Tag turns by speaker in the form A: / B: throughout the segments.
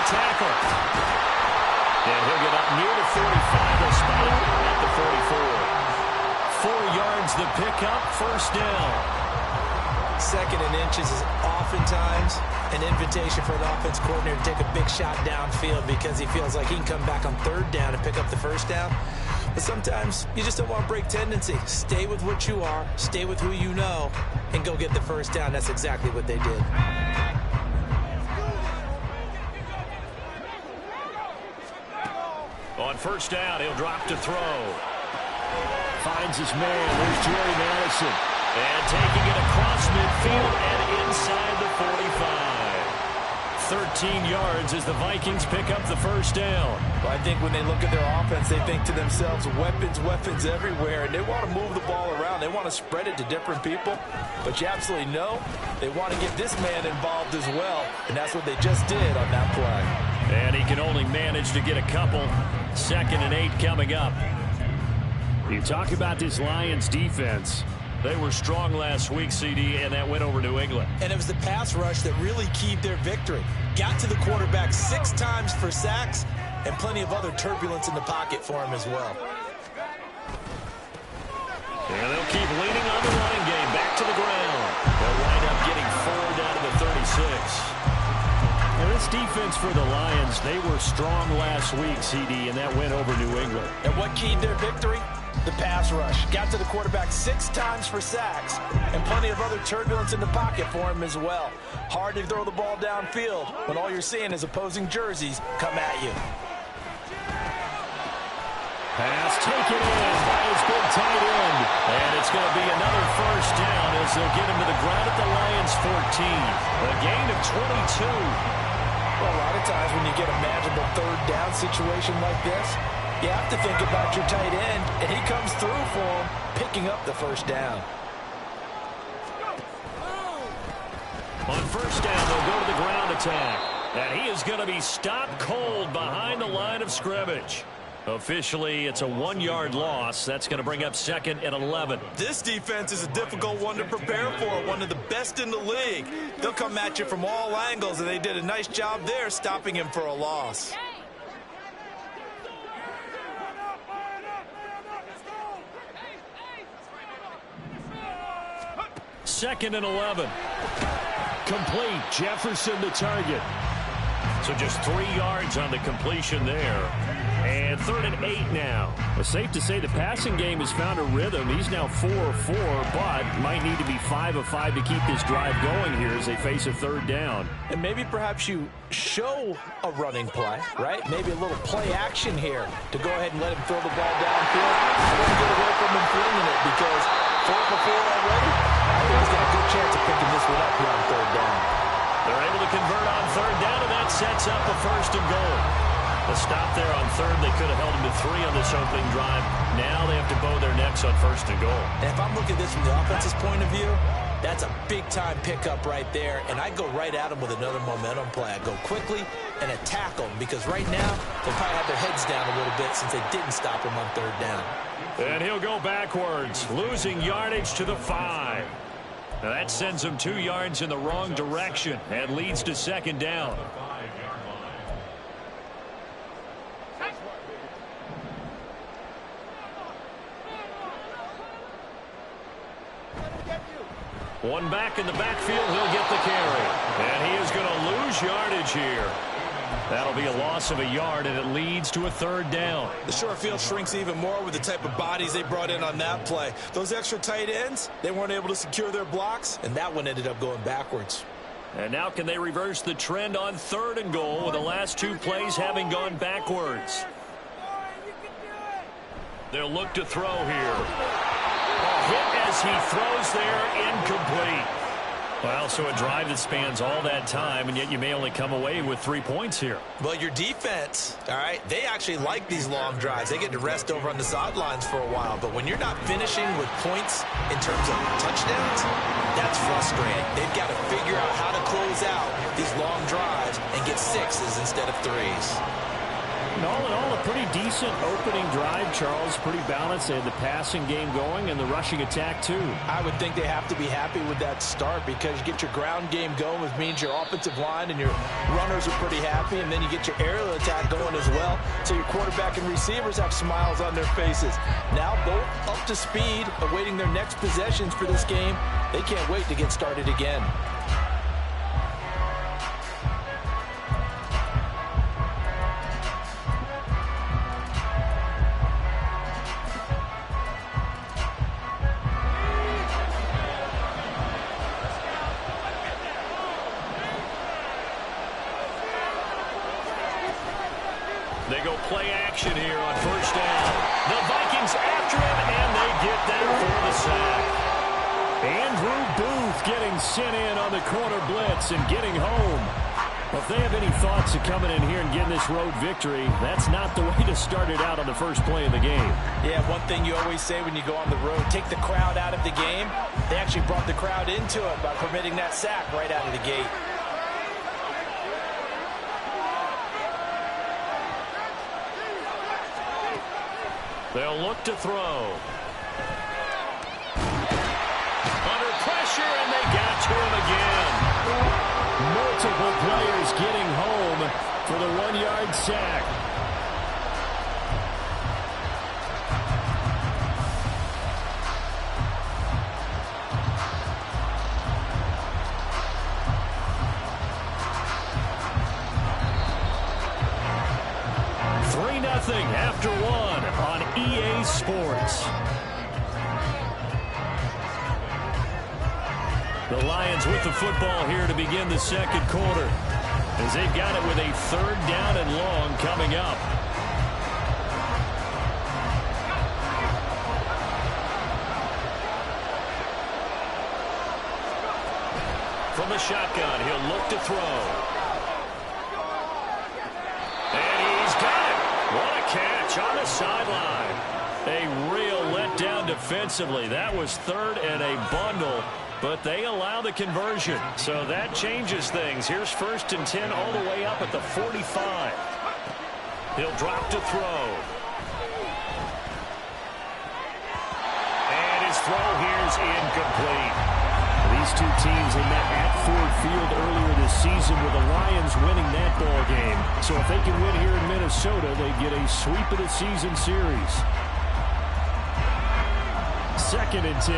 A: the tackle. And he'll get up near the 45. They'll spot him at the 44. 4 yards the pickup, first down.
B: 2nd and inches is oftentimes an invitation for an offense coordinator to take a big shot downfield because he feels like he can come back on 3rd down and pick up the 1st down. But sometimes you just don't want to break tendency. Stay with what you are, stay with who you know, and go get the 1st down. That's exactly what they did.
A: On 1st down, he'll drop to throw. Finds his man. There's Jerry Madison. And taking it across midfield and inside the 45. 13 yards as the Vikings pick up the 1st down.
B: Well, I think when they look at their offense, they think to themselves, weapons, weapons everywhere. And they want to move the ball around. They want to spread it to different people. But you absolutely know they want to get this man involved as well. And that's what they just did on that play.
A: And he can only manage to get a couple. 2nd and 8 coming up. You talk about this Lions defense. They were strong last week, CD, and that went over New England.
B: And it was the pass rush that really keyed their victory. Got to the quarterback 6 times for sacks and plenty of other turbulence in the pocket for him as well.
A: And they'll keep leaning on the running game. Back to the ground. They'll wind up getting 4 down to the 36. Now, this defense for the Lions, they were strong last week, CD, and that went over New England.
B: And what keyed their victory? The pass rush. Got to the quarterback 6 times for sacks and plenty of other turbulence in the pocket for him as well. Hard to throw the ball downfield when all you're seeing is opposing jerseys come at you.
A: Pass taken in by his big tight end. And it's going to be another 1st down as they'll get him to the ground at the Lions 14. A gain of 22.
B: Well, a lot of times when you get a manageable 3rd down situation like this, you have to think about your tight end, and he comes through for him, picking up the 1st down.
A: On 1st down, they'll go to the ground attack. And he is going to be stopped cold behind the line of scrimmage. Officially, it's a 1-yard loss. That's going to bring up 2nd and 11.
B: This defense is a difficult one to prepare for, one of the best in the league. They'll come at you from all angles, and they did a nice job there stopping him for a loss.
A: Second and 11. Complete. Jefferson the target. So just 3 yards on the completion there. And 3rd and 8 now. It's safe to say the passing game has found a rhythm. He's now 4 of 4, but might need to be 5 of 5 to keep this drive going here as they face a 3rd down.
B: And maybe perhaps you show a running play, right? Maybe a little play action here to go ahead and let him throw the ball downfield. I wouldn't get away from him flinging it because 4 for 4 already. I think he's got a good chance of picking this one up here on 3rd down.
A: They're able to convert on 3rd down, and that sets up a 1st and goal. A stop there on 3rd. They could have held him to 3 on this opening drive. Now they have to bow their necks on 1st and goal.
B: And if I'm looking at this from the offense's point of view, that's a big-time pickup right there. And I go right at him with another momentum play. I go quickly and attack them because right now they'll probably have their heads down a little bit since they didn't stop him on 3rd down.
A: And he'll go backwards, losing yardage to the 5. Now that sends him 2 yards in the wrong direction and leads to 2nd down. One back in the backfield, he'll get the carry. And he is going to lose yardage here. That'll be a loss of a yard, and it leads to a 3rd down.
B: The short field shrinks even more with the type of bodies they brought in on that play. Those extra tight ends, they weren't able to secure their blocks, and that one ended up going backwards.
A: And now can they reverse the trend on 3rd and goal with the last 2 plays having gone backwards? They'll look to throw here. Hit as he throws there, incomplete. Well, so a drive that spans all that time, and yet you may only come away with 3 points here.
B: Well, your defense, all right, they actually like these long drives. They get to rest over on the sidelines for a while. But when you're not finishing with points in terms of touchdowns, that's frustrating. They've got to figure out how to close out these long drives and get 6s instead of 3s.
A: All in all, a pretty decent opening drive, Charles. Pretty balanced. They had the passing game going and the rushing attack, too.
B: I would think they have to be happy with that start because you get your ground game going, which means your offensive line and your runners are pretty happy, and then you get your aerial attack going as well, so your quarterback and receivers have smiles on their faces. Now both up to speed, awaiting their next possessions for this game. They can't wait to get started again.
A: They go play action here on first down. The Vikings after him, and they get that for the sack. Andrew Booth getting sent in on the corner blitz and getting home. Well, if they have any thoughts of coming in here and getting this road victory, that's not the way to start it out on the first play of the game.
B: Yeah, one thing you always say when you go on the road, take the crowd out of the game. They actually brought the crowd into it by permitting that sack right out of the gate.
A: They'll look to throw. Under pressure, and they got to him again. Multiple players getting home for the 1-yard sack. After one on EA Sports. The Lions with the football here to begin the second quarter, as they've got it with a 3rd down and long coming up. From the shotgun, he'll look to throw. Catch on the sideline. A real letdown defensively. That was 3rd and a bundle, but they allow the conversion. So that changes things. Here's 1st and 10 all the way up at the 45. He'll drop to throw. And his throw here's incomplete. These two teams they met at Ford Field earlier this season with the Lions winning that ball game. So if they can win here in Minnesota, they get a sweep of the season series. 2nd and 10.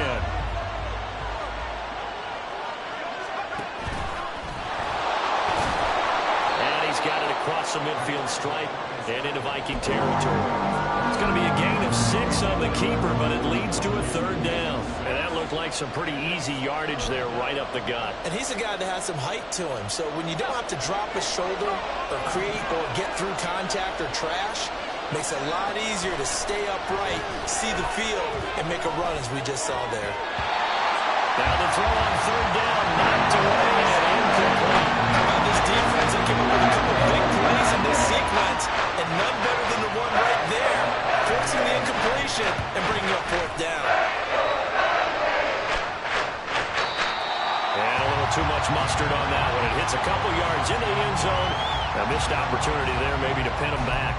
A: And he's got it across the midfield stripe and into Viking territory. It's going to be a gain of 6 on the keeper, but it leads to a 3rd down. And that looked like some pretty easy yardage there right up the gut.
B: And he's a guy that has some height to him. So when you don't have to drop a shoulder or create or get through contact or trash, makes it a lot easier to stay upright, see the field, and make a run as we just saw there.
A: Now the throw on 3rd down, knocked away and incomplete.
B: How about this defense? They came up with a couple big plays in this sequence, and none better than the one right there, forcing the incompletion and bringing up 4th down.
A: And a little too much mustard on that one. It hits a couple yards into the end zone. A missed opportunity there maybe to pin them back.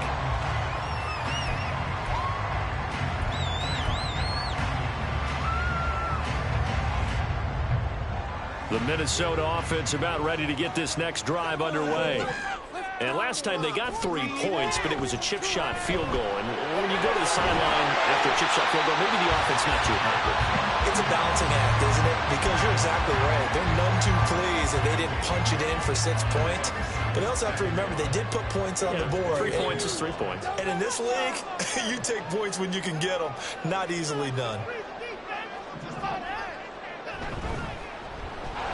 A: The Minnesota offense about ready to get this next drive underway. And last time they got 3 points, but it was a chip shot field goal. And when you go to the sideline after a chip shot field goal, maybe the offense not too happy.
B: It's a balancing act, isn't it? Because you're exactly right. They're none too pleased that they didn't punch it in for 6 points. But they also have to remember they did put points on the board.
A: 3 points is 3 points.
B: And in this league, you take points when you can get them. Not easily done.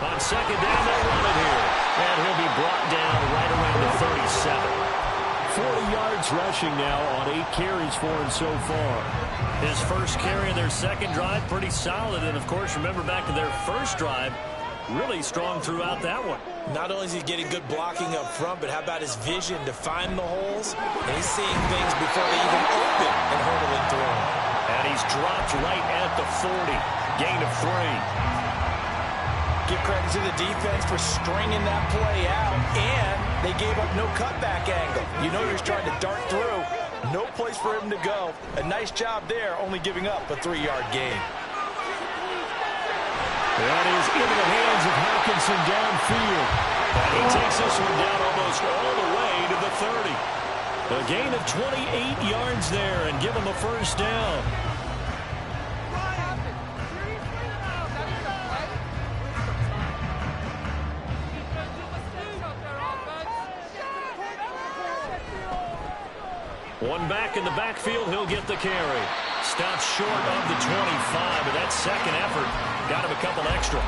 A: On 2nd down, they'll run it here. And he'll be brought down right around the 37. 40 yards rushing now on 8 carries for him so far. His first carry in their second drive, pretty solid. And, of course, remember back to their first drive, really strong throughout that one.
B: Not only is he getting good blocking up front, but how about his vision to find the holes? And he's seeing things before they even open and hurdling through them.
A: And he's dropped right at the 40. Gain of 3.
B: Give credit to the defense for stringing that play out, and they they gave up no cutback angle. You know he's trying to dart through. No place for him to go. A nice job there, only giving up a 3-yard gain.
A: That is into the hands of Hockenson downfield. And he takes this one down almost all the way to the 30. A gain of 28 yards there and give him a first down. One back in the backfield, he'll get the carry. Stops short of the 25, but that second effort got him a couple extra.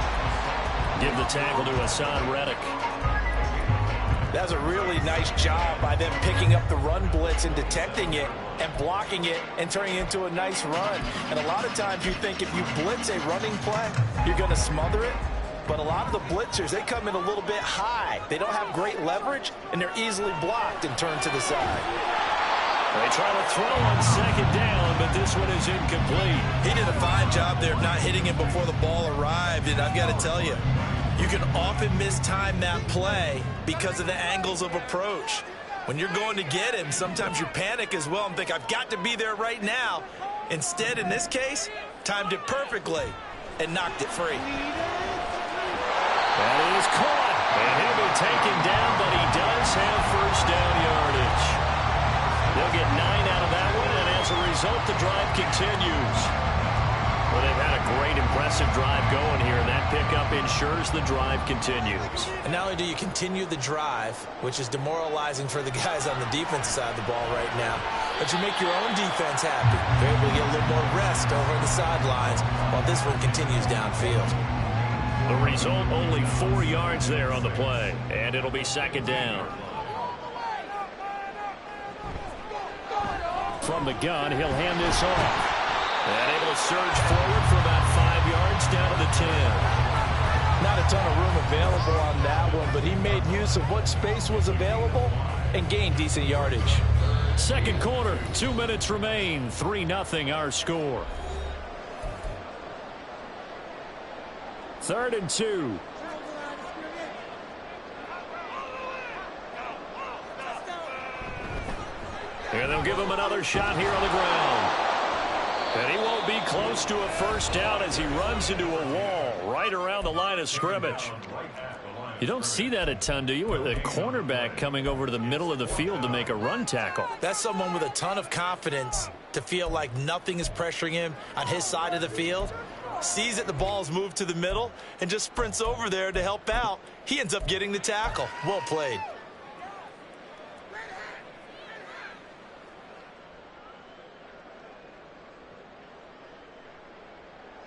A: Give the tackle to Hassan Reddick.
B: That's a really nice job by them picking up the run blitz and detecting it and blocking it and turning it into a nice run. And a lot of times you think if you blitz a running play, you're going to smother it. But a lot of the blitzers, they come in a little bit high. They don't have great leverage, and they're easily blocked and turned to the side.
A: They try to throw on second down, but this one is incomplete.
B: He did a fine job there of not hitting him before the ball arrived, and I've got to tell you, you can often mistime that play because of the angles of approach. When you're going to get him, sometimes you panic as well and think, I've got to be there right now. Instead, in this case, timed it perfectly and knocked it free.
A: That is caught, and he'll be taken down, but he does have first down yardage. They'll get 9 out of that one, and as a result, the drive continues. Well, they've had a great, impressive drive going here, and that pickup ensures the drive continues.
B: And not only do you continue the drive, which is demoralizing for the guys on the defensive side of the ball right now, but you make your own defense happy. They're able to get a little more rest over the sidelines while this one continues downfield.
A: The result, only 4 yards there on the play, and it'll be second down. From the gun, he'll hand this off. And able to surge forward for about 5 yards down to the 10.
B: Not a ton of room available on that one, but he made use of what space was available and gained decent yardage.
A: Second quarter, 2 minutes remain. 3-0 our score. 3rd and 2. And they'll give him another shot here on the ground. And he won't be close to a first down as he runs into a wall right around the line of scrimmage. You don't see that a ton, do you? With a cornerback coming over to the middle of the field to make a run tackle.
B: That's someone with a ton of confidence to feel like nothing is pressuring him on his side of the field. Sees that the ball's moved to the middle and just sprints over there to help out. He ends up getting the tackle. Well played.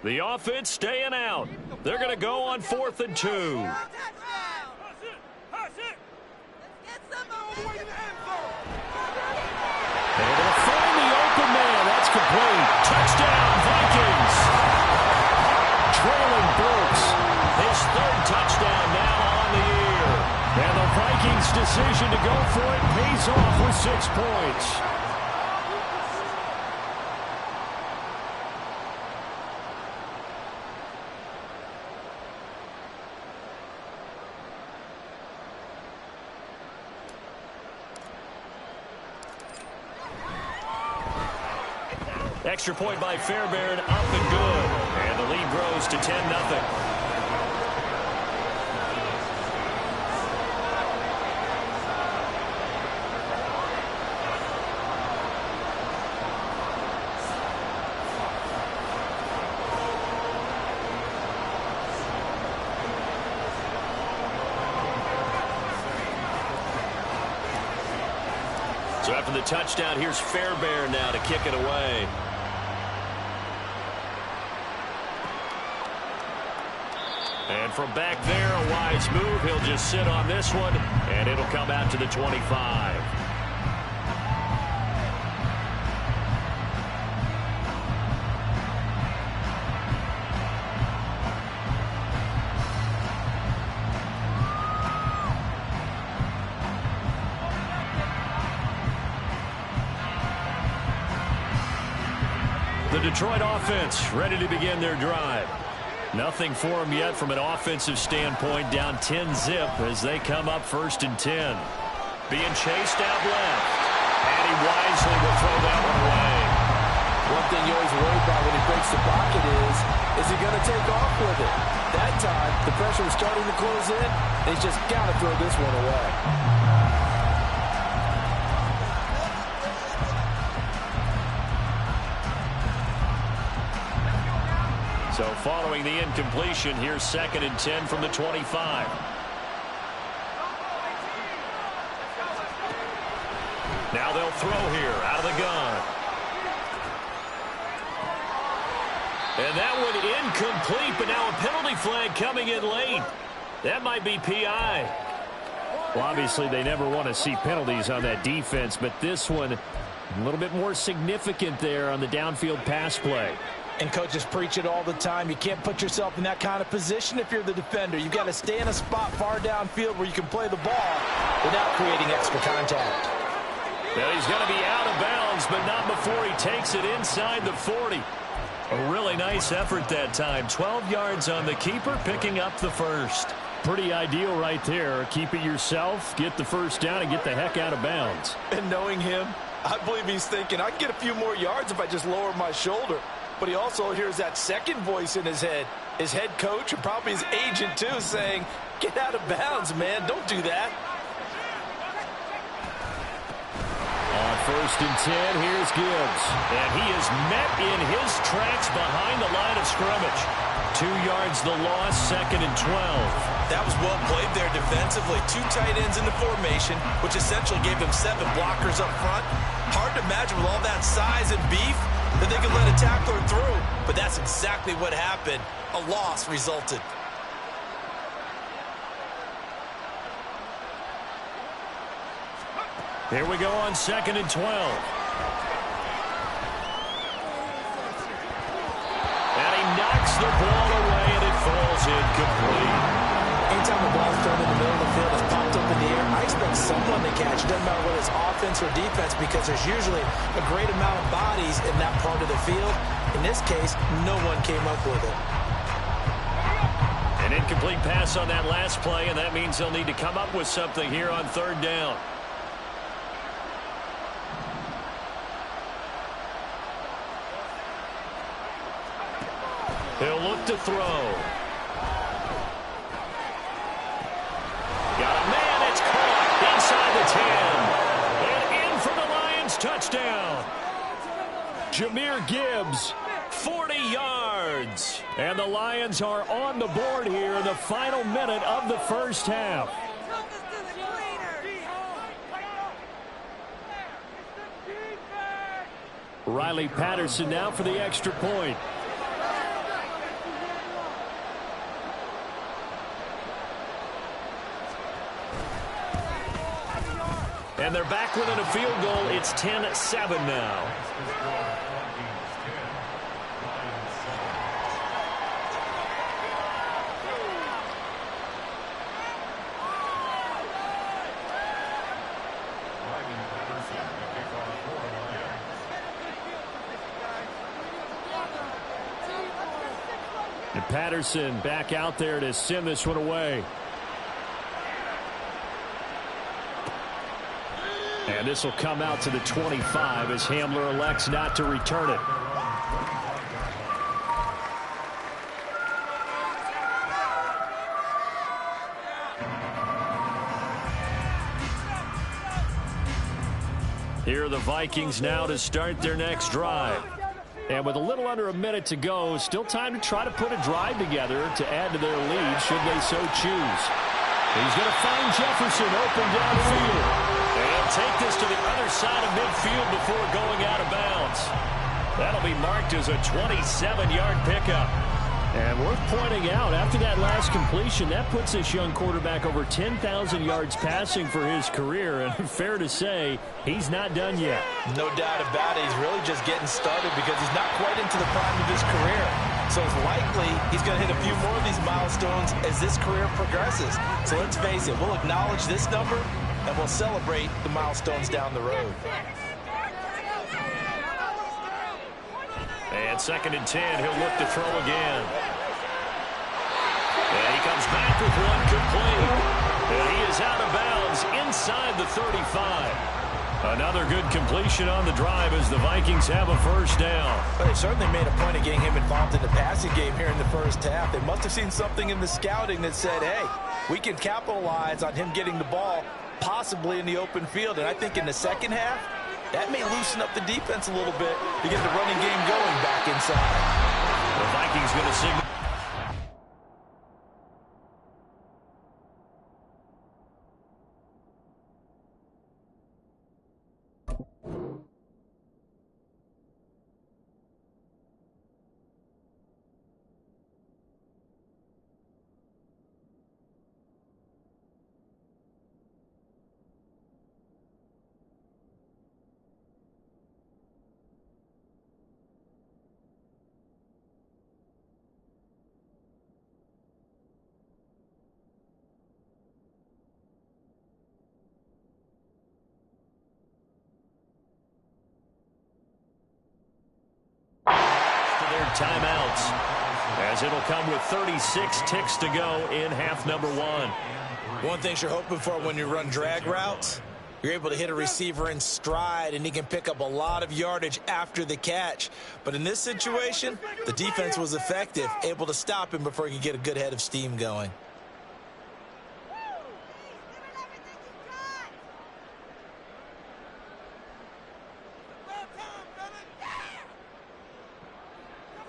A: The offense staying out. They're going to go on 4th and 2.
C: And able
A: to find the open man. That's complete. Touchdown, Vikings. Traylon Burks, his 3rd touchdown now on the year. And the Vikings' decision to go for it pays off with 6 points. Extra point by Fairbairn, up and good. And the lead grows to 10-0. So after the touchdown, here's Fairbairn now to kick it away. And from back there, a wise move. He'll just sit on this one, and it'll come out to the 25. The Detroit offense ready to begin their drive. Nothing for them yet from an offensive standpoint, down 10-0 as they come up 1st and 10. being chased out left. And he wisely will throw that one away.
B: One thing you always worry about when he breaks the pocket is he going to take off with it? That time, the pressure was starting to close in, and he's just got to throw this one away.
A: So following the incompletion, here's 2nd and 10 from the 25. Now they'll throw here out of the gun. And that one incomplete, but now a penalty flag coming in late. That might be PI. Well, obviously they never want to see penalties on that defense, but this one a little bit more significant there on the downfield pass play.
B: And coaches preach it all the time. You can't put yourself in that kind of position if you're the defender. You've got to stay in a spot far downfield where you can play the ball without creating extra contact.
A: Now he's going to be out of bounds, but not before he takes it inside the 40. A really nice effort that time. 12 yards on the keeper, picking up the first. Pretty ideal right there. Keep it yourself, get the first down, and get the heck out of bounds.
B: And knowing him, I believe he's thinking, I can get a few more yards if I just lower my shoulder. But he also hears that second voice in his head. His head coach and probably his agent, too, saying, get out of bounds, man. Don't do that.
A: On 1st and 10, here's Gibbs. And he is met in his tracks behind the line of scrimmage. 2 yards the loss, 2nd and 12.
B: That was well played there defensively. 2 tight ends in the formation, which essentially gave them 7 blockers up front. Hard to imagine with all that size and beef that they could let a tackler through. But that's exactly what happened. A loss resulted.
A: Here we go on 2nd and 12. And he knocks the ball away, and it falls incomplete.
B: Anytime the ball's thrown in the middle of the field, it's popped up in the air, I expect someone to catch it. Doesn't matter whether it's offense or defense, because there's usually a great amount of bodies in that part of the field. In this case, no one came up with it.
A: An incomplete pass on that last play, and that means they'll need to come up with something here on 3rd down. He'll look to throw. Got a man, it's caught inside the 10. And in for the Lions, touchdown. Jahmyr Gibbs, 40 yards. And the Lions are on the board here in the final minute of the first half. Riley Patterson now for the extra point. And they're back within a field goal. It's 10-7 now. And Patterson back out there to send this one away. And this will come out to the 25 as Hamler elects not to return it. Here are the Vikings now to start their next drive. And with a little under a minute to go, still time to try to put a drive together to add to their lead should they so choose. He's going to find Jefferson open downfield. And he'll take this to the other side of midfield before going out of bounds. That'll be marked as a 27-yard pickup. And worth pointing out, after that last completion, that puts this young quarterback over 10,000 yards passing for his career. And fair to say, he's not done yet.
B: No doubt about it. He's really just getting started because he's not quite into the prime of his career. So it's likely he's going to hit a few more of these milestones as this career progresses. So let's face it, we'll acknowledge this number and we'll celebrate the milestones down the road.
A: And 2nd and 10, he'll look to throw again. And he comes back with one complete. And he is out of bounds inside the 35. Another good completion on the drive as the Vikings have a first down.
B: But they certainly made a point of getting him involved in the passing game here in the first half. They must have seen something in the scouting that said, hey, we can capitalize on him getting the ball possibly in the open field. And I think in the second half, that may loosen up the defense a little bit to get the running game going back inside.
A: The Vikings going to signal. Timeouts, as it'll come with 36 ticks to go in half number one.
B: One thing you're hoping for when you run drag routes, you're able to hit a receiver in stride, and he can pick up a lot of yardage after the catch. But in this situation, the defense was effective, able to stop him before he could get a good head of steam going.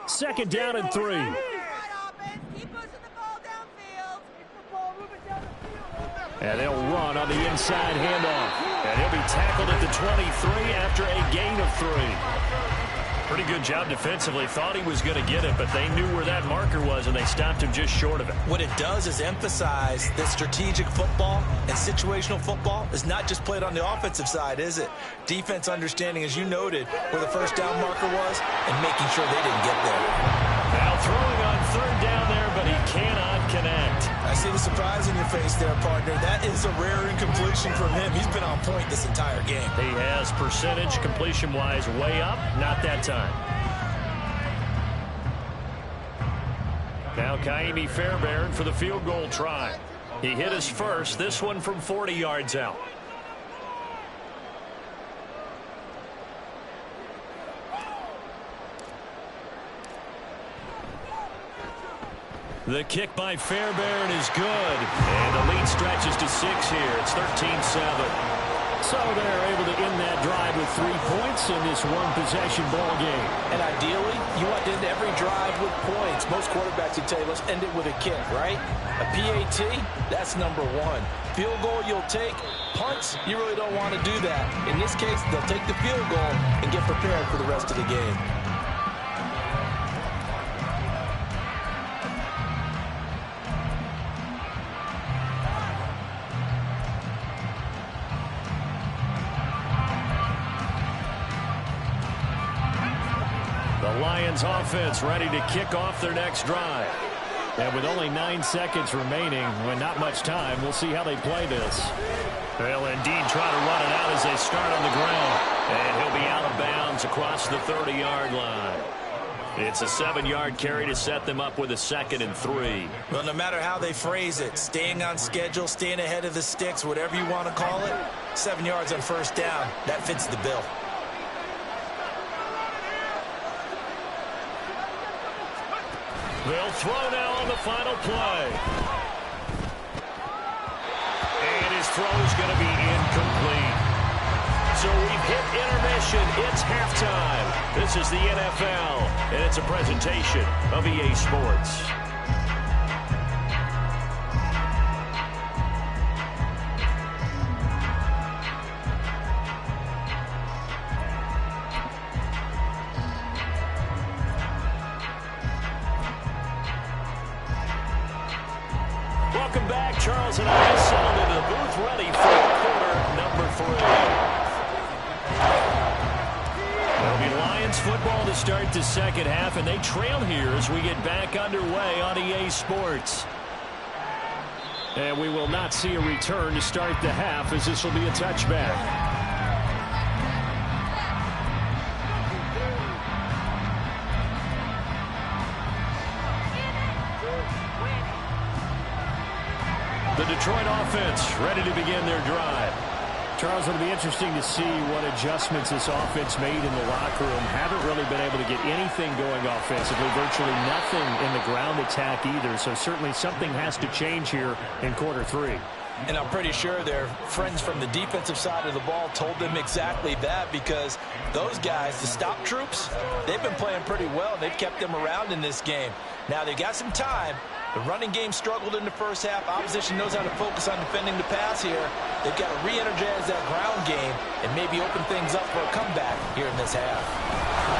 A: Second down and 3. And they'll run on the inside handoff. And he'll be tackled at the 23 after a gain of 3. Pretty good job defensively. Thought he was going to get it, but they knew where that marker was, and they stopped him just short of it.
B: What it does is emphasize that strategic football and situational football is not just played on the offensive side, is it? Defense understanding, as you noted, where the first down marker was and making sure they didn't get there.
A: Now throwing on third down there, but he cannot connect.
B: I see the surprise in your face there, partner. That is a rare incompletion from him. He's been on point this entire game.
A: He has percentage completion-wise way up, not that time. Now Kaimi Fairbairn for the field goal try. He hit his first, this one from 40 yards out. The kick by Fairbairn is good. And the lead stretches to 6 here. It's 13-7. So they're able to end that drive with 3 points in this one-possession ball game.
B: And ideally, you want to end every drive with points. Most quarterbacks would tell you, let's end it with a kick, right? A PAT, that's number 1. Field goal you'll take. Punts, you really don't want to do that. In this case, they'll take the field goal and get prepared for the rest of the game.
A: Lions offense ready to kick off their next drive. And with only 9 seconds remaining, with not much time, we'll see how they play this. They'll indeed try to run it out as they start on the ground. And he'll be out of bounds across the 30-yard line. It's a 7-yard carry to set them up with a 2nd and 3.
B: Well, no matter how they phrase it, staying on schedule, staying ahead of the sticks, whatever you want to call it, 7 yards on first down, that fits the bill.
A: They'll throw now on the final play. And his throw is going to be incomplete. So we've hit intermission. It's halftime. This is the NFL, and it's a presentation of EA Sports. Welcome back. Charles and I settled into the booth ready for quarter number 3. There'll be Lions football to start the second half, and they trail here as we get back underway on EA Sports. And we will not see a return to start the half, as this will be a touchback. The Detroit offense ready to begin their drive. Charles, it'll be interesting to see what adjustments this offense made in the locker room. Haven't really been able to get anything going offensively, virtually nothing in the ground attack either. So certainly something has to change here in quarter three.
B: And I'm pretty sure their friends from the defensive side of the ball told them exactly that, because those guys, the stop troops, they've been playing pretty well, and they've kept them around in this game. Now, they've got some time. The running game struggled in the first half. Opposition knows how to focus on defending the pass here. They've got to re-energize that ground game and maybe open things up for a comeback here in this half.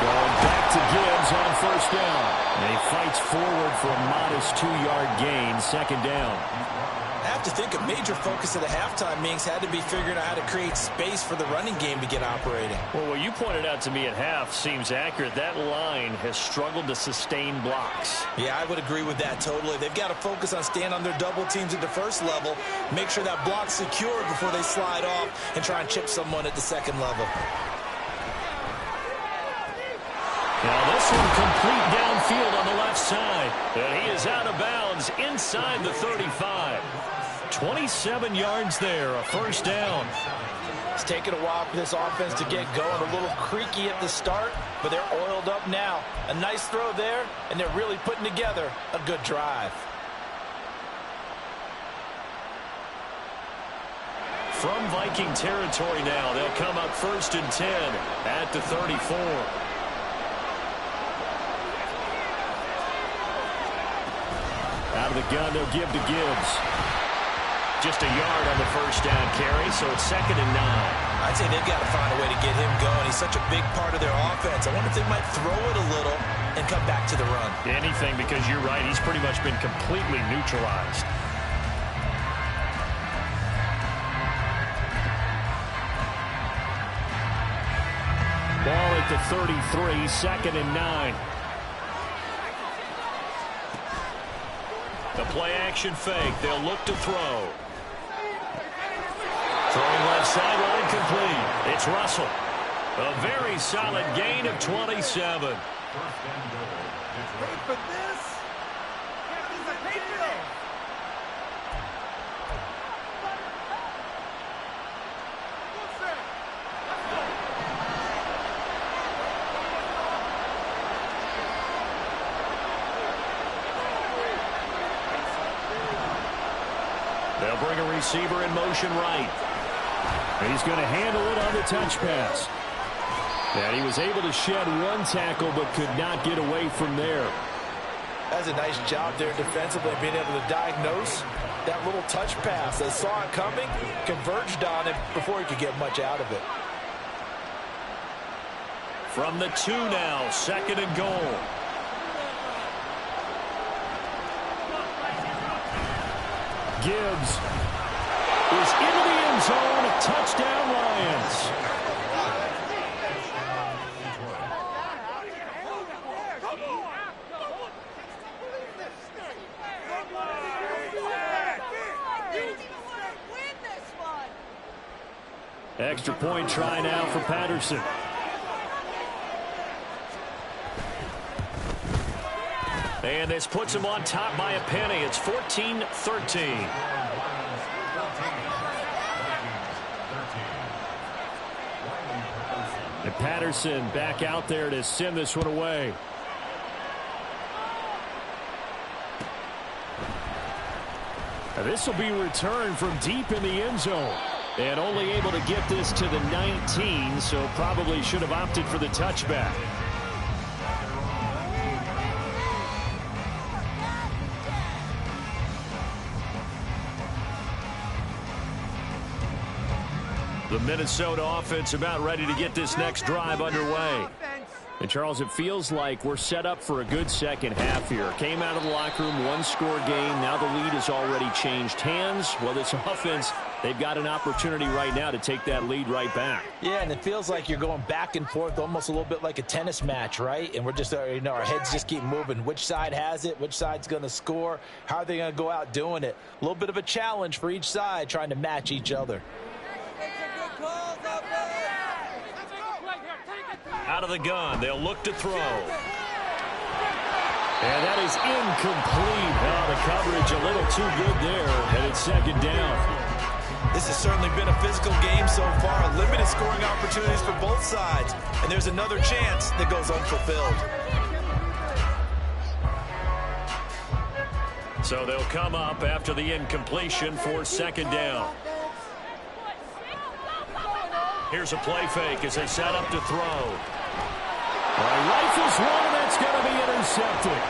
A: Going back to Gibbs on first down. And he fights forward for a modest 2-yard gain, second down.
B: I have to think a major focus of the halftime meetings had to be figuring out how to create space for the running game to get operating.
A: Well, what you pointed out to me at half seems accurate. That line has struggled to sustain blocks.
B: Yeah, I would agree with that totally. They've got to focus on staying on their double teams at the first level, make sure that block's secured before they slide off and try and chip someone at the second level.
A: Now this one complete downfield on the left side. And he is out of bounds inside the 35. 27 yards there, a first down.
B: It's taken a while for this offense to get going. A little creaky at the start, but they're oiled up now. A nice throw there, and they're really putting together a good drive.
A: From Viking territory now, they'll come up 1st and 10 at the 34. Out of the gun, they'll give to Gibbs. Just a yard on the first down carry, so it's 2nd and 9.
B: I'd say they've got to find a way to get him going. He's such a big part of their offense. I wonder if they might throw it a little and come back to the run.
A: Anything, because you're right. He's pretty much been completely neutralized. Ball at the 33, 2nd and 9. The play-action fake. They'll look to throw. Throwing left sideline complete. It's Russell. A very solid gain of 27. They'll bring a receiver in motion right. He's going to handle it on the touch pass. And he was able to shed one tackle but could not get away from there.
B: That's a nice job there defensively, being able to diagnose that little touch pass. They saw it coming, converged on it before he could get much out of it.
A: From the 2 now, 2nd and goal. Gibbs is into the end zone. Touchdown, Lions. Extra point try now for Patterson. And this puts him on top by a penny. It's 14-13. And Patterson back out there to send this one away. Now this will be returned from deep in the end zone. And only able to get this to the 19, so probably should have opted for the touchback. The Minnesota offense about ready to get this next drive underway. And, Charles, it feels like we're set up for a good second half here. Came out of the locker room, one-score game. Now the lead has already changed hands. Well, this offense, they've got an opportunity right now to take that lead right back.
B: Yeah, and it feels like you're going back and forth, almost a little bit like a tennis match, right? And we're just, our heads just keep moving. Which side has it? Which side's going to score? How are they going to go out doing it? A little bit of a challenge for each side, trying to match each other.
A: Out of the gun, they'll look to throw. And that is incomplete. Oh, the coverage a little too good there, and it's second down.
B: This has certainly been a physical game so far. Limited scoring opportunities for both sides. And there's another chance that goes unfulfilled.
A: So they'll come up after the incompletion for second down. Here's a play fake as they set up to throw. Rifles one, and that's going to be intercepted.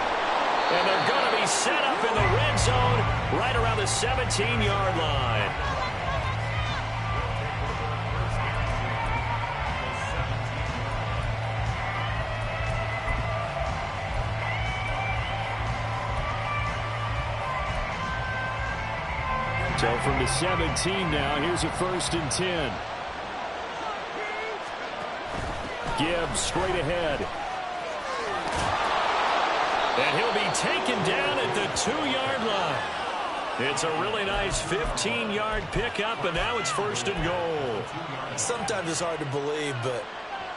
A: And they're going to be set up in the red zone right around the 17-yard line. So from the 17 now, here's a 1st and 10. Gibbs straight ahead. And he'll be taken down at the 2-yard line. It's a really nice 15-yard pickup, and now it's 1st and goal.
B: Sometimes it's hard to believe, but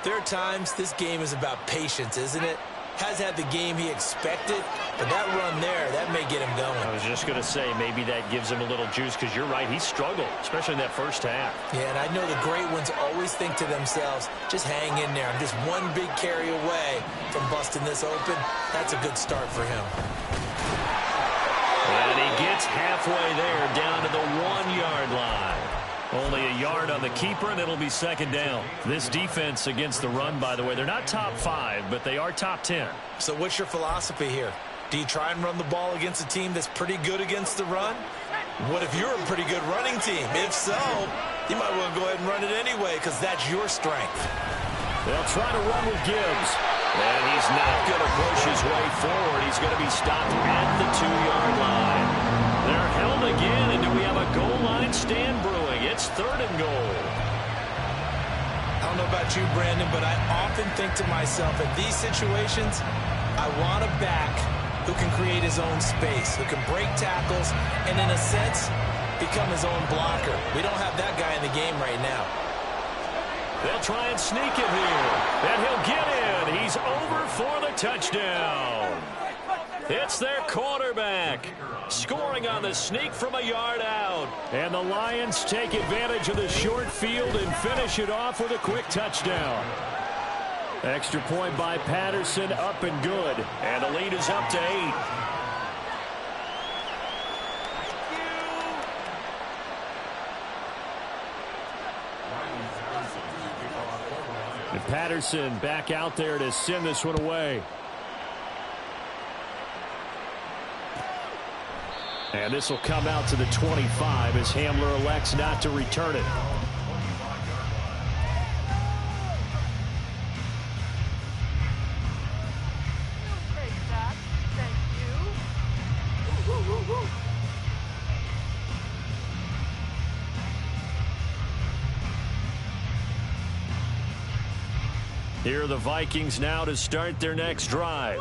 B: there are times this game is about patience, isn't it? Has had the game he expected, but that run there, that may get him going.
A: I was just going to say, maybe that gives him a little juice, because you're right, he struggled, especially in that first half.
B: Yeah, and I know the great ones always think to themselves, just hang in there. I'm just one big carry away from busting this open. That's a good start for him.
A: And he gets halfway there, down to the 1-yard line. Only a yard on the keeper, and it'll be second down. This defense against the run, by the way, they're not top 5, but they are top 10.
B: So what's your philosophy here? Do you try and run the ball against a team that's pretty good against the run? What if you're a pretty good running team? If so, you might want to go ahead and run it anyway, because that's your strength.
A: They'll try to run with Gibbs. And he's not going to push his way forward. He's going to be stopped at the 2-yard line. They're held again, and do we have a goal line stand brewing? It's 3rd and goal.
B: I don't know about you, Brandon, but I often think to myself, in these situations, I want a back who can create his own space, who can break tackles, and in a sense, become his own blocker. We don't have that guy in the game right now.
A: They'll try and sneak him here, and he'll get in. He's over for the touchdown. It's their quarterback scoring on the sneak from a yard out. And the Lions take advantage of the short field and finish it off with a quick touchdown. Extra point by Patterson, up and good. And the lead is up to 8. And Patterson back out there to send this one away. And this will come out to the 25 as Hamler elects not to return it. Here are the Vikings now to start their next drive.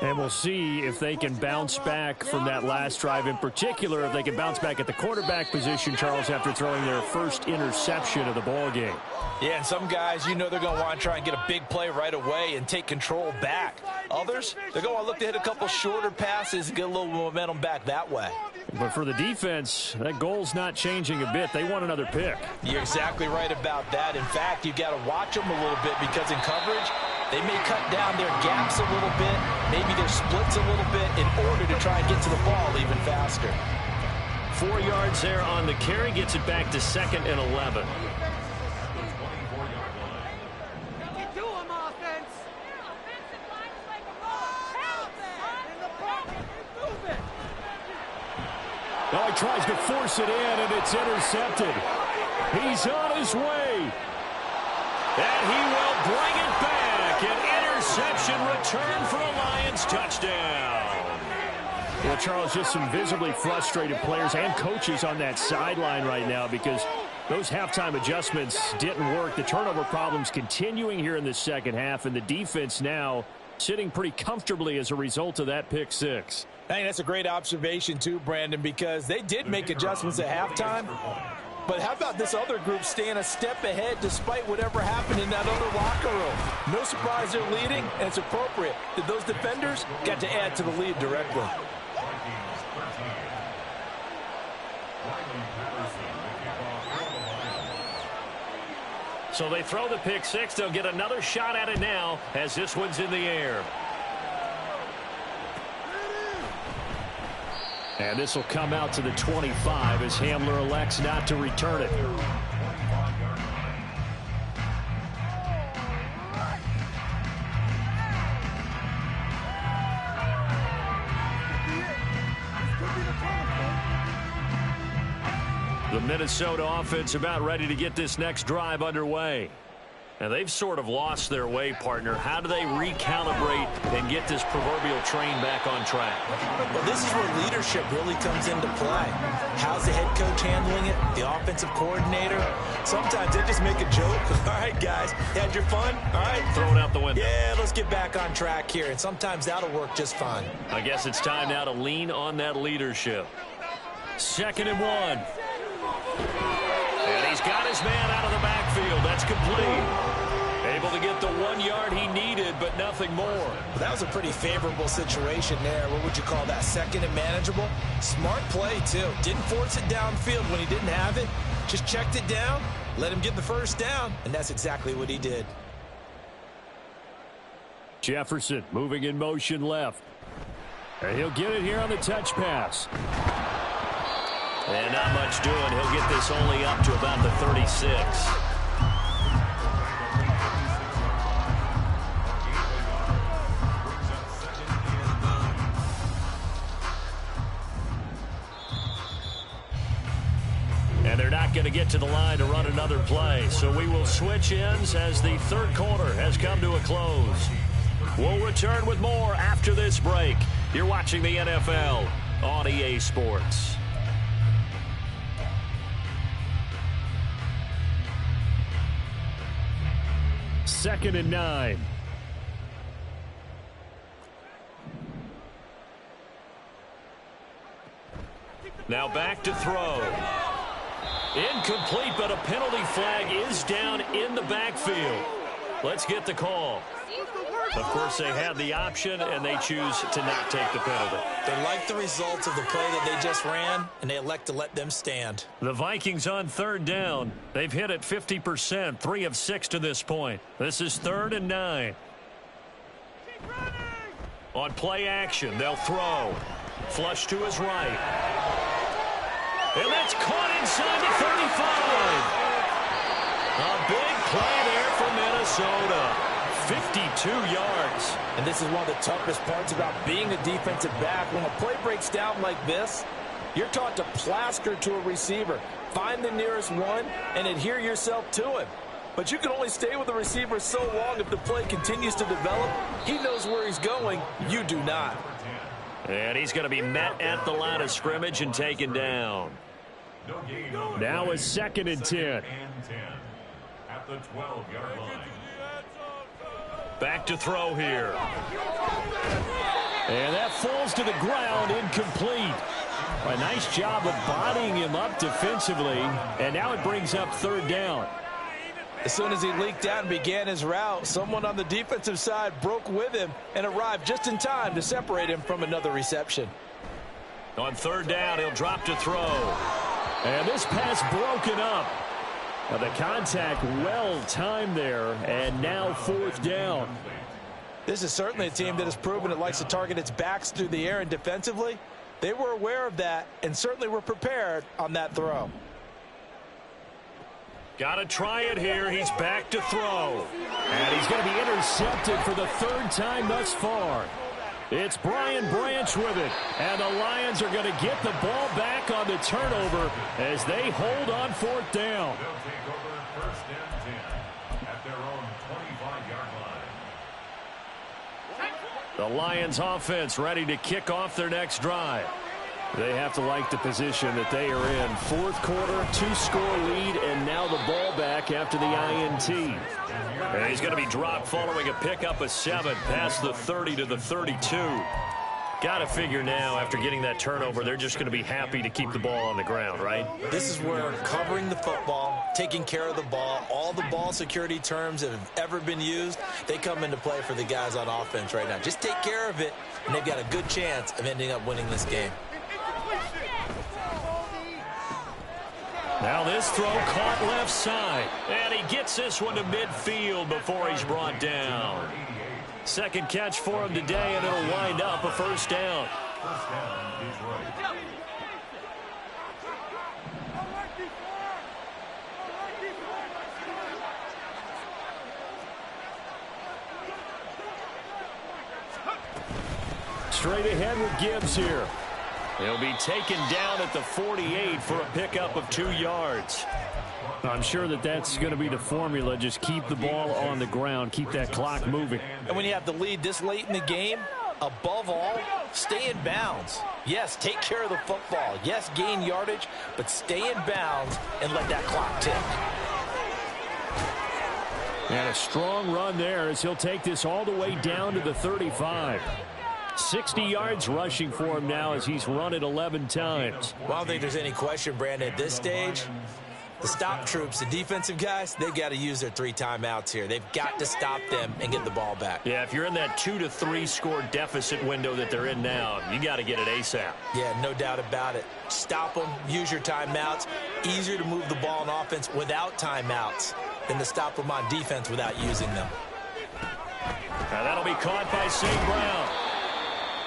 A: And we'll see if they can bounce back from that last drive, in particular, if they can bounce back at the quarterback position, Charles, after throwing their first interception of the ball game.
B: Yeah, and some guys, you know they're going to want to try and get a big play right away and take control back. Others, they're going to look to hit a couple shorter passes and get a little momentum back that way.
A: But for the defense, that goal's not changing a bit. They want another pick.
B: You're exactly right about that. In fact, you've got to watch them a little bit because in coverage, they may cut down their gaps a little bit, maybe their splits a little bit in order to try and get to the ball even faster.
A: 4 yards there on the carry, gets it back to 2nd and 11. Oh, he tries to force it in, and it's intercepted. He's on his way. And he will bring it back. An interception return for a Lions touchdown. Well, Charles, just some visibly frustrated players and coaches on that sideline right now because those halftime adjustments didn't work. The turnover problems continuing here in the second half, and the defense now sitting pretty comfortably as a result of that pick six.
B: I think that's a great observation too, Brandon, because they did make adjustments at halftime, But how about this other group staying a step ahead despite whatever happened in that other locker room? No surprise they're leading, and it's appropriate that those defenders got to add to the lead directly.
A: So they throw the pick six. They'll get another shot at it now as this one's in the air. And this will come out to the 25 as Hamler elects not to return it. The Minnesota offense about ready to get this next drive underway. And they've sort of lost their way, partner. How do they recalibrate and get this proverbial train back on track?
B: Well, this is where leadership really comes into play. How's the head coach handling it? The offensive coordinator? Sometimes they just make a joke. All right, guys, you had your fun? All right.
A: Throw it out the window.
B: Yeah, let's get back on track here. And sometimes that'll work just fine.
A: I guess it's time now to lean on that leadership. 2nd and 1. And he's got his man out of the backfield. That's complete. Able to get the 1 yard he needed, but nothing more.
B: Well, that was a pretty favorable situation there. What would you call that? 2nd and manageable? Smart play, too. Didn't force it downfield when he didn't have it. Just checked it down, let him get the first down, and that's exactly what he did.
A: Jefferson moving in motion left. And he'll get it here on the touch pass. And not much doing. He'll get this only up to about the 36. And they're not going to get to the line to run another play. So we will switch ends as the third quarter has come to a close. We'll return with more after this break. You're watching the NFL on EA Sports. 2nd and 9. Now back to throw. Incomplete, but a penalty flag is down in the backfield. Let's get the call. Of course, they had the option, and they choose to not take the penalty.
B: They like the results of the play that they just ran, and they elect to let them stand.
A: The Vikings on 3rd down. They've hit it 50%, 3 of 6 to this point. This is 3rd and 9. On play action, they'll throw. Flush to his right. And that's caught inside the 35. A big play there for Minnesota. 52 yards.
B: And this is one of the toughest parts about being a defensive back. When a play breaks down like this, you're taught to plaster to a receiver. Find the nearest one and adhere yourself to him. But you can only stay with the receiver so long if the play continues to develop. He knows where he's going. You do not.
A: And he's going to be met at the line of scrimmage and taken down. Now is 2nd and 10.
C: At the 12-yard line.
A: Back to throw here. And that falls to the ground, incomplete. A nice job of bodying him up defensively. And now it brings up 3rd down.
B: As soon as he leaked out and began his route, someone on the defensive side broke with him and arrived just in time to separate him from another reception.
A: On 3rd down, he'll drop to throw. And this pass broken up. Now the contact well timed there, and now 4th down.
B: This is certainly a team that has proven it likes to target its backs through the air, and defensively, they were aware of that and certainly were prepared on that throw.
A: Got to try it here. He's back to throw. And he's going to be intercepted for the 3rd time thus far. It's Brian Branch with it. And the Lions are going to get the ball back on the turnover as they hold on 4th down.
C: They'll take over 1st and 10 at their own 25-yard line.
A: The Lions offense ready to kick off their next drive. They have to like the position that they are in. 4th quarter, 2-score lead, and now the ball back after the INT. And he's going to be dropped following a pickup of 7 past the 30 to the 32. Got to figure now, after getting that turnover, they're just going to be happy to keep the ball on the ground, right?
B: This is where covering the football, taking care of the ball, all the ball security terms that have ever been used, they come into play for the guys on offense right now. Just take care of it, and they've got a good chance of ending up winning this game.
A: Now this throw caught left side, and he gets this one to midfield before he's brought down. Second catch for him today, and it'll wind up a first down.
C: First down, Detroit.
A: Straight ahead with Gibbs here. He'll be taken down at the 48 for a pickup of 2 yards. I'm sure that's going to be the formula. Just keep the ball on the ground. Keep that clock moving.
B: And when you have the lead this late in the game, above all, stay in bounds. Yes, take care of the football. Yes, gain yardage, but stay in bounds and let that clock tick.
A: And a strong run there as he'll take this all the way down to the 35. 60 yards rushing for him now as he's run it 11 times.
B: Well, I don't think there's any question, Brandon, at this stage. The stop troops, the defensive guys, they've got to use their 3 timeouts here. They've got to stop them and get the ball back.
A: Yeah, if you're in that 2 to 3 score deficit window that they're in now, you got to get it ASAP.
B: Yeah, no doubt about it. Stop them, use your timeouts. Easier to move the ball on offense without timeouts than to stop them on defense without using them.
A: Now that'll be caught by St. Brown.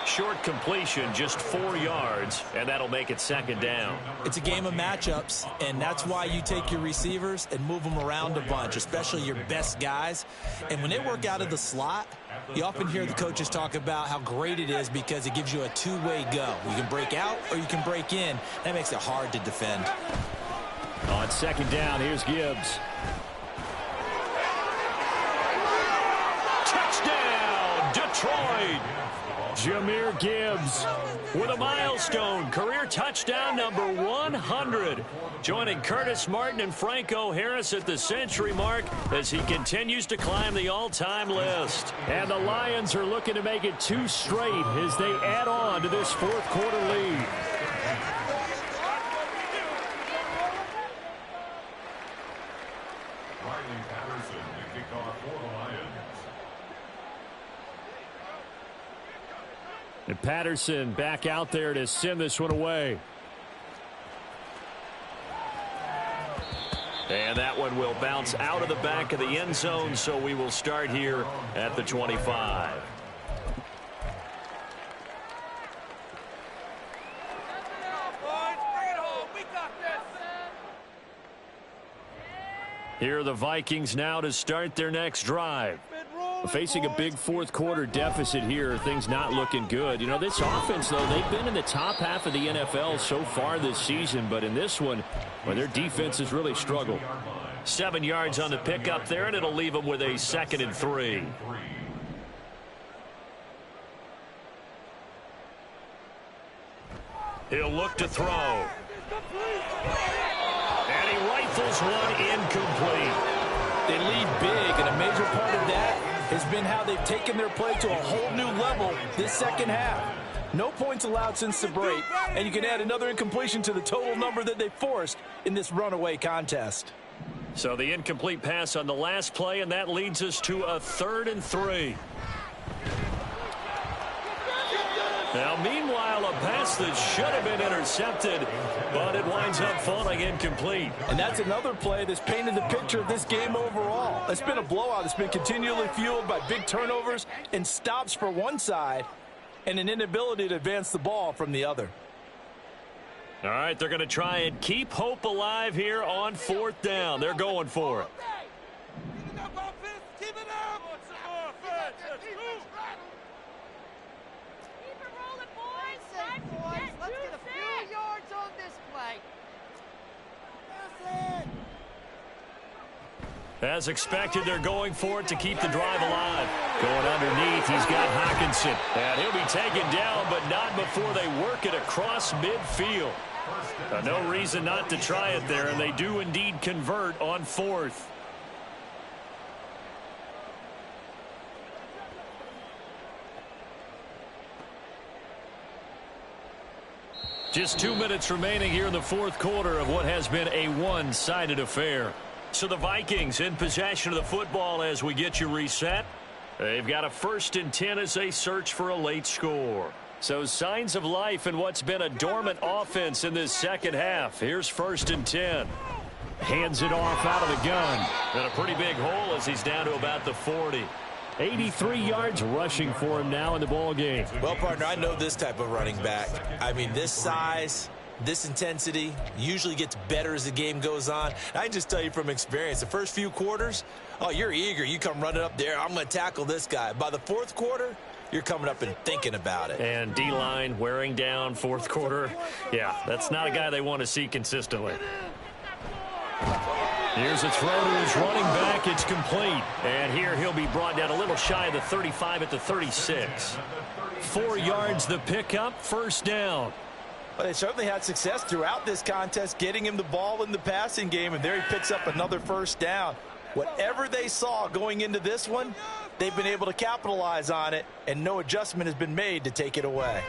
A: Short completion, just 4 yards, and that'll make it second down.
B: It's a game of matchups, and that's why you take your receivers and move them around a bunch, especially your best guys. And when they work out of the slot, you often hear the coaches talk about how great it is because it gives you a two-way go. You can break out or you can break in. That makes it hard to defend.
A: On second down, here's Gibbs. Touchdown, Detroit! Jahmyr Gibbs with a milestone, career touchdown number 100. Joining Curtis Martin and Franco Harris at the century mark as he continues to climb the all-time list. And the Lions are looking to make it 2 straight as they add on to this fourth quarter lead.
C: Riley Patterson to kick off for the Lions.
A: And Patterson back out there to send this one away. And that one will bounce out of the back of the end zone, so we will start here at the 25. Here are the Vikings now to start their next drive. Facing a big fourth quarter deficit here, things not looking good. You know, this offense, though, they've been in the top half of the NFL so far this season, but in this one, well, their defense has really struggled. 7 yards on the pickup there, and it'll leave them with a 2nd and 3. He'll look to throw. And he rifles one incomplete.
B: They lead big, and a major part of that has been how they've taken their play to a whole new level this second half. No points allowed since the break, and you can add another incompletion to the total number that they forced in this runaway contest.
A: So the incomplete pass on the last play, and that leads us to a 3rd and 3. Now, meanwhile, a pass that should have been intercepted, but it winds up falling incomplete.
B: And that's another play that's painted the picture of this game overall. It's been a blowout. It's been continually fueled by big turnovers and stops for one side and an inability to advance the ball from the other.
A: All right, they're going to try and keep hope alive here on 4th down. They're going for it. As expected, they're going for it to keep the drive alive. Going underneath, he's got Hockenson. And he'll be taken down, but not before they work it across midfield. No reason not to try it there, and they do indeed convert on 4th. Just 2 minutes remaining here in the fourth quarter of what has been a one-sided affair. So the Vikings in possession of the football as we get you reset. They've got a 1st and 10 as they search for a late score. So signs of life in what's been a dormant offense in this second half. Here's 1st and 10. Hands it off out of the gun. And a pretty big hole as he's down to about the 40. 83 yards rushing for him now in the ball game.
B: Well, partner, I know this type of running back. I mean, this size, this intensity usually gets better as the game goes on. I can just tell you from experience, the first few quarters, oh, you're eager. You come running up there, I'm going to tackle this guy. By the fourth quarter, you're coming up and thinking about it.
A: And D-line wearing down fourth quarter. Yeah, that's not a guy they want to see consistently. Here's a throw to his running back. It's complete. And here he'll be brought down a little shy of the 35 at the 36. 4 yards the pickup, 1st down.
D: Well, they certainly had success throughout this contest, getting him the ball in the passing game, and there he picks up another 1st down. Whatever they saw going into this one, they've been able to capitalize on it, and no adjustment has been made to take it away.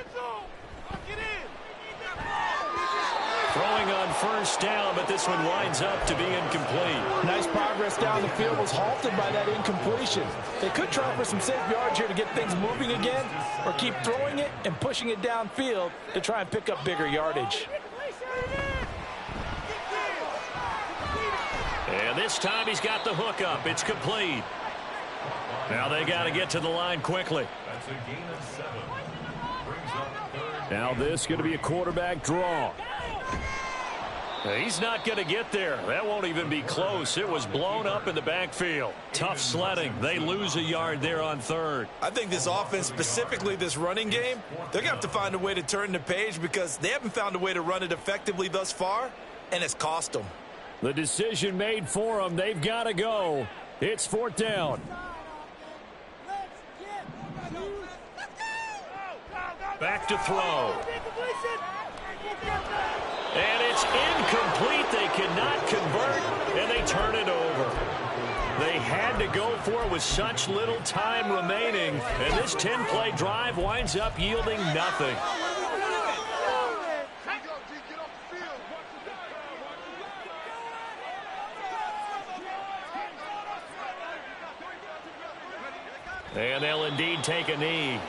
A: Throwing on 1st down, but this one winds up to be incomplete.
D: Nice progress down the field, was halted by that incompletion. They could try for some safe yards here to get things moving again, or keep throwing it and pushing it downfield to try and pick up bigger yardage.
A: And this time he's got the hook up. It's complete. Now they got to get to the line quickly.
C: That's a gain of 7. Brings up 3rd.
A: Now this going to be a quarterback draw. He's not going to get there. That won't even be close. It was blown up in the backfield. Tough sledding. They lose a yard there on 3rd.
B: I think this offense, specifically this running game, they're going to have to find a way to turn the page because they haven't found a way to run it effectively thus far, and it's cost them.
A: The decision made for them. They've got to go. It's 4th down. Back to throw. And it's incomplete. They cannot convert, and they turn it over. They had to go for it with such little time remaining, and this 10-play drive winds up yielding nothing. And they'll indeed take a knee.